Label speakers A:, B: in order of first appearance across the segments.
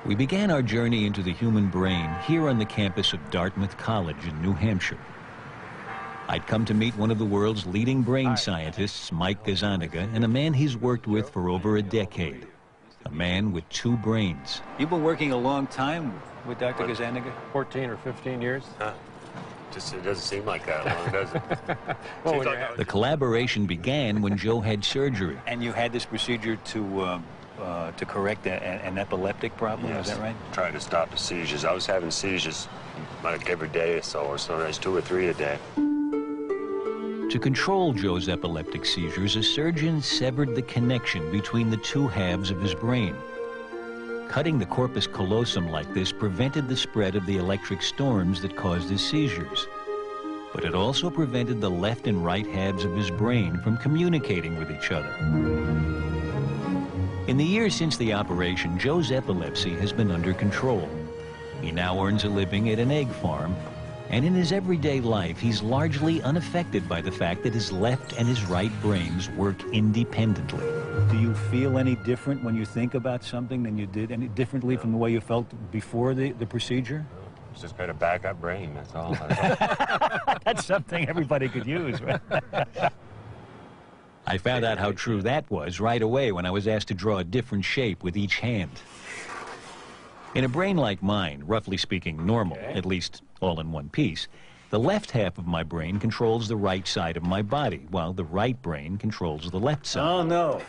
A: We began our journey into the human brain here on the campus of Dartmouth College in New Hampshire. I'd come to meet one of the world's leading brain scientists, Mike Gazzaniga, and a man he's worked with for over a decade. A man with two brains. You've been working a long time with Dr. Gazzaniga?
B: 14 or 15 years.
C: It doesn't seem like that long, does it?
A: The collaboration began when Joe had surgery.
D: And you had this procedure to correct an epileptic problem,
C: yes.
D: Is that right?
C: Trying to stop the seizures. I was having seizures like every day or so, or sometimes 2 or 3 a day.
A: To control Joe's epileptic seizures, a surgeon severed the connection between the two halves of his brain. Cutting the corpus callosum like this prevented the spread of the electric storms that caused his seizures. But it also prevented the left and right halves of his brain from communicating with each other. In the years since the operation, Joe's epilepsy has been under control. He now earns a living at an egg farm, and in his everyday life, he's largely unaffected by the fact that his left and his right brains work independently.
D: Do you feel any different when you think about something than you did any differently from the way you felt before the procedure?
C: It's just got a backup brain, that's all.
D: That's something everybody could use, right?
A: I found out how true that was right away when I was asked to draw a different shape with each hand. In a brain like mine, roughly speaking normal, at least all in one piece, the left half of my brain controls the right side of my body, while the right brain controls the left side.
D: Oh, no.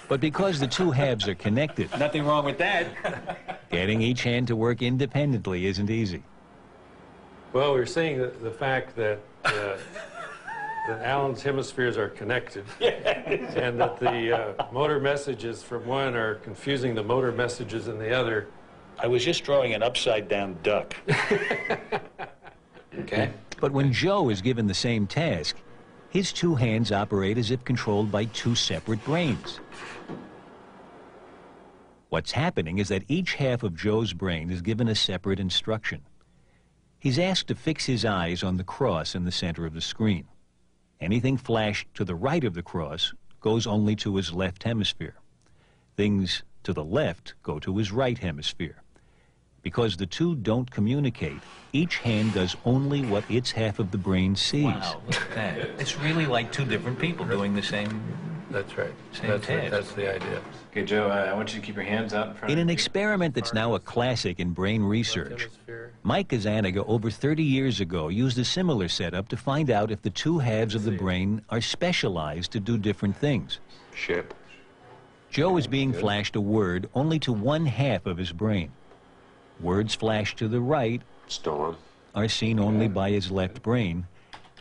A: But because the two halves are connected,
D: Nothing wrong with that.
A: getting each hand to work independently isn't easy.
B: Well, we're seeing the fact that Alan's hemispheres are connected, and that the motor messages from one are confusing the motor messages in the other.
D: I was just drawing an upside-down duck.
A: Okay. But when Joe is given the same task, his two hands operate as if controlled by two separate brains. What's happening is that each half of Joe's brain is given a separate instruction. He's asked to fix his eyes on the cross in the center of the screen. Anything flashed to the right of the cross goes only to his left hemisphere. Things to the left go to his right hemisphere. Because the two don't communicate, each hand does only what its half of the brain sees.
D: Wow, look at that. It's really like two different people doing the same.
B: That's right.
D: Same task.
B: That's the idea.
E: Okay, Joe, I want you to keep your hands out in front
A: In
E: of
A: an
E: you.
A: experiment that's now a classic in brain research, Mike Gazzaniga over 30 years ago used a similar setup to find out if the two halves of the brain are specialized to do different things.
C: Ship.
A: Joe is being flashed a word only to one half of his brain. Words flashed to the right
C: Storm.
A: are seen only by his left brain,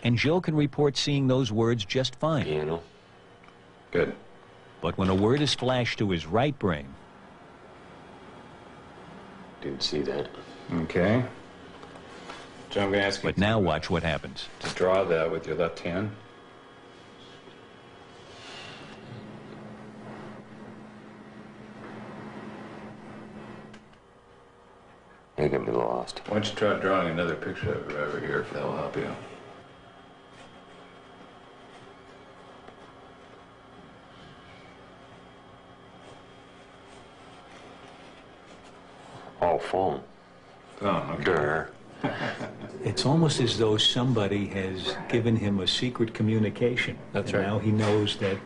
A: and Joe can report seeing those words just fine.
C: Piano.
E: Good.
A: But when a word is flashed to his right brain,
C: Didn't see that.
E: Okay. Joe, I'm going to ask you
A: but now watch what happens.
E: to draw that with your left hand.
C: You're going to be lost.
E: Why don't you try drawing another picture of it over here, if that will help you.
C: Oh, phone.
E: Oh, okay.
C: Durr.
D: It's almost as though somebody has given him a secret communication.
B: That's
D: and
B: right.
D: now he knows that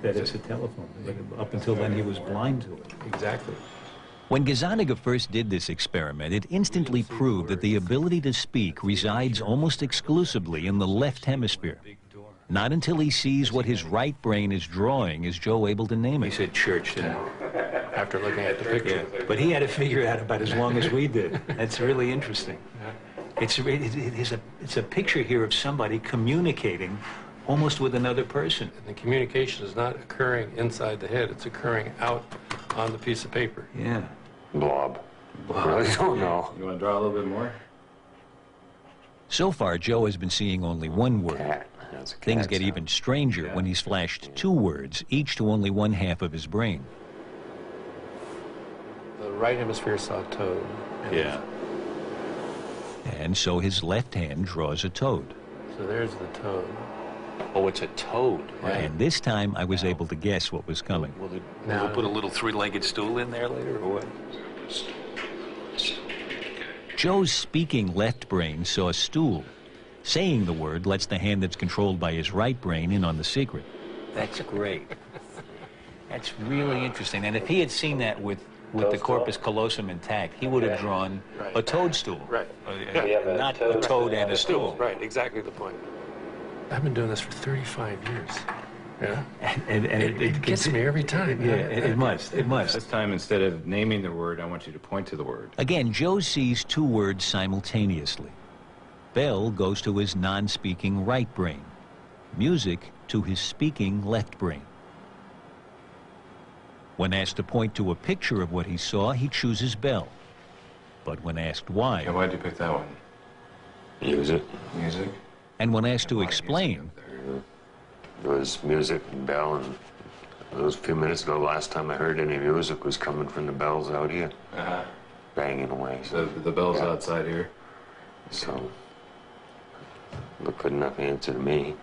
D: it's a telephone. But up until then, he was blind to it.
B: Exactly.
A: When Gazzaniga first did this experiment, it instantly proved that the ability to speak resides almost exclusively in the left hemisphere. Not until he sees what his right brain is drawing is Joe able to name
D: He
A: it.
D: said church, didn't he?
B: After looking at the picture.
D: But he had to figure it out about as long as we did. That's really interesting. It's a picture here of somebody communicating almost with another person.
B: And the communication is not occurring inside the head, it's occurring out on the piece of paper.
D: Yeah.
C: Blob. I really don't know.
E: You want to draw a little bit more?
A: So far, Joe has been seeing only one word.
C: Cat. That's a cat
A: Things get
C: sound.
A: even stranger when he's flashed two words, each to only one half of his brain.
B: The right hemisphere saw toad.
D: Yeah.
A: And so his left hand draws a toad.
B: So there's the toad.
D: Oh, it's a toad. Right.
A: And this time I was able to guess what was coming.
D: Will they put a little three-legged stool in there later, or what?
A: Joe's speaking left brain saw a stool. Saying the word lets the hand that's controlled by his right brain in on the secret. That's great. That's really interesting. And if he had seen that with the corpus callosum intact, he would have drawn a toadstool.
B: Right.
A: Not a toad and a stool.
B: Right, exactly the point. I've been doing this for 35 years. Yeah.
A: And
B: it gets me every time.
A: Yeah, it must. It must.
E: This time, instead of naming the word, I want you to point to the word.
A: Again, Joe sees two words simultaneously. Bell goes to his non-speaking right brain. Music to his speaking left brain. When asked to point to a picture of what he saw, he chooses Bell. But when asked why...
E: Yeah, why'd you pick that one?
C: Music.
E: Music?
A: And when asked to explain...
C: It was music and bell, and it was a few minutes ago, last time I heard any music was coming from the bells out here.
E: Uh-huh.
C: Banging away. So,
E: The bell's outside here.
C: so look good enough answer to me.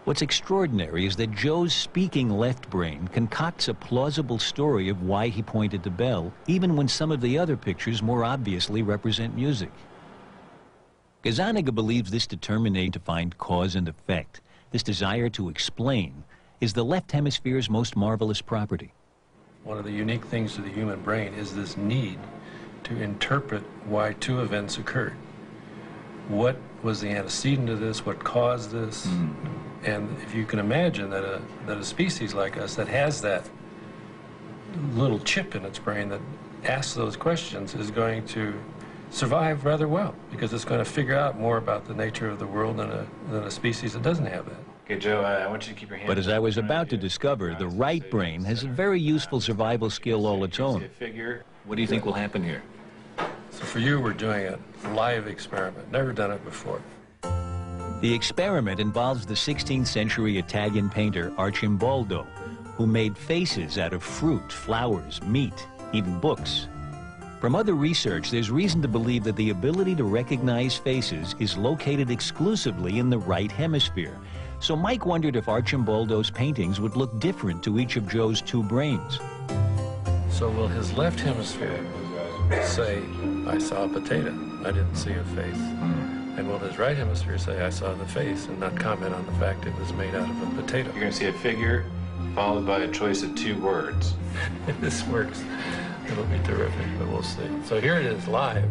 A: What's extraordinary is that Joe's speaking left brain concocts a plausible story of why he pointed to Bell, even when some of the other pictures more obviously represent music. Gazzaniga believes this determination to find cause and effect, this desire to explain, is the left hemisphere's most marvelous property.
B: One of the unique things to the human brain is this need to interpret why two events occurred. What was the antecedent of this? What caused this? And if you can imagine that a species like us that has that little chip in its brain that asks those questions is going to survive rather well, because it's going to figure out more about the nature of the world than a species that doesn't have that.
E: Okay, Joe, I want you to keep your hand...
A: But as I was about to discover, the right brain has a very useful survival skill all its own. What do you think will happen here?
B: So for you, we're doing a live experiment. Never done it before.
A: The experiment involves the 16th century Italian painter Arcimboldo, who made faces out of fruit, flowers, meat, even books. From other research, there's reason to believe that the ability to recognize faces is located exclusively in the right hemisphere. So Mike wondered if Arcimboldo's paintings would look different to each of Joe's two brains.
B: So will his left hemisphere say, I saw a potato, I didn't see a face? And will his right hemisphere say, I saw the face, and not comment on the fact it was made out of a potato?
E: You're going to see a figure followed by a choice of two words.
B: If this works, it'll be terrific, but we'll see. So here it is, live.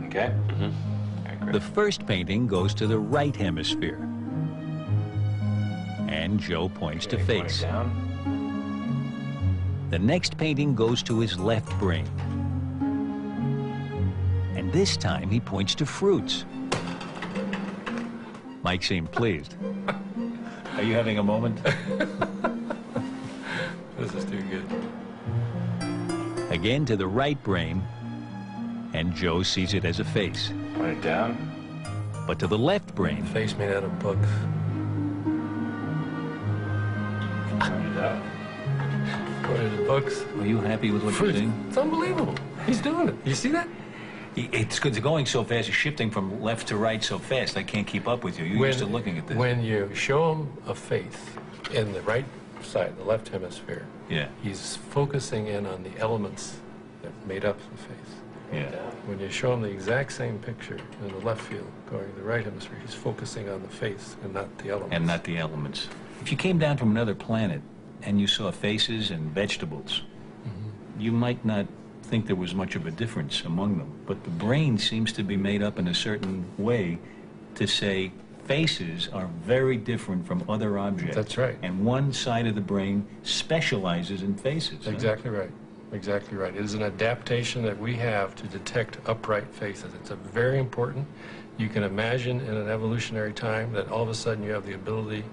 E: Okay?
A: The first painting goes to the right hemisphere. And Joe points to face.
E: Down.
A: The next painting goes to his left brain. And this time he points to fruits. Mike seemed pleased. Are you having a moment?
B: This is too good.
A: Again to the right brain, and Joe sees it as a face.
E: Point it down.
A: But to the left brain,
B: Face made out of books.
E: Point it up.
B: What are the books?
A: are you happy with what you're
B: Fruit.
A: seeing?
B: It's unbelievable. He's doing it. You see that?
A: It's going so fast, it's shifting from left to right so fast, I can't keep up with you. You're used to looking at this.
B: When you show him a face in the right side, the left hemisphere,
A: Yeah,
B: he's focusing in on the elements that made up the face.
A: yeah.
B: When you show him the exact same picture in the left field, going to the right hemisphere, he's focusing on the face and not the elements.
A: And not the elements. If you came down from another planet and you saw faces and vegetables, you might not think there was much of a difference among them. But the brain seems to be made up in a certain way to say faces are very different from other objects.
B: That's right.
A: And one side of the brain specializes in faces. huh?
B: Exactly right. Exactly right. It is an adaptation that we have to detect upright faces. It's a very important. You can imagine in an evolutionary time that all of a sudden you have the ability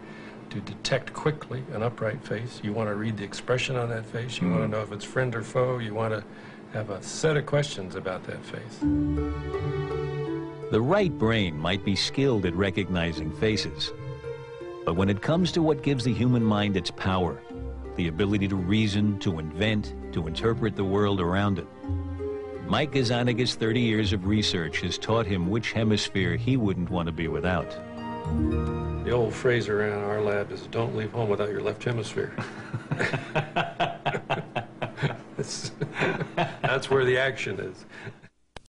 B: to detect quickly an upright face. You want to read the expression on that face. You want to know if it's friend or foe. You want to have a set of questions about that face.
A: The right brain might be skilled at recognizing faces. But when it comes to what gives the human mind its power, the ability to reason, to invent, to interpret the world around it, Mike Gazzaniga's 30 years of research has taught him which hemisphere he wouldn't want to be without.
B: The old phrase around our lab is, don't leave home without your left hemisphere. That's where the action is.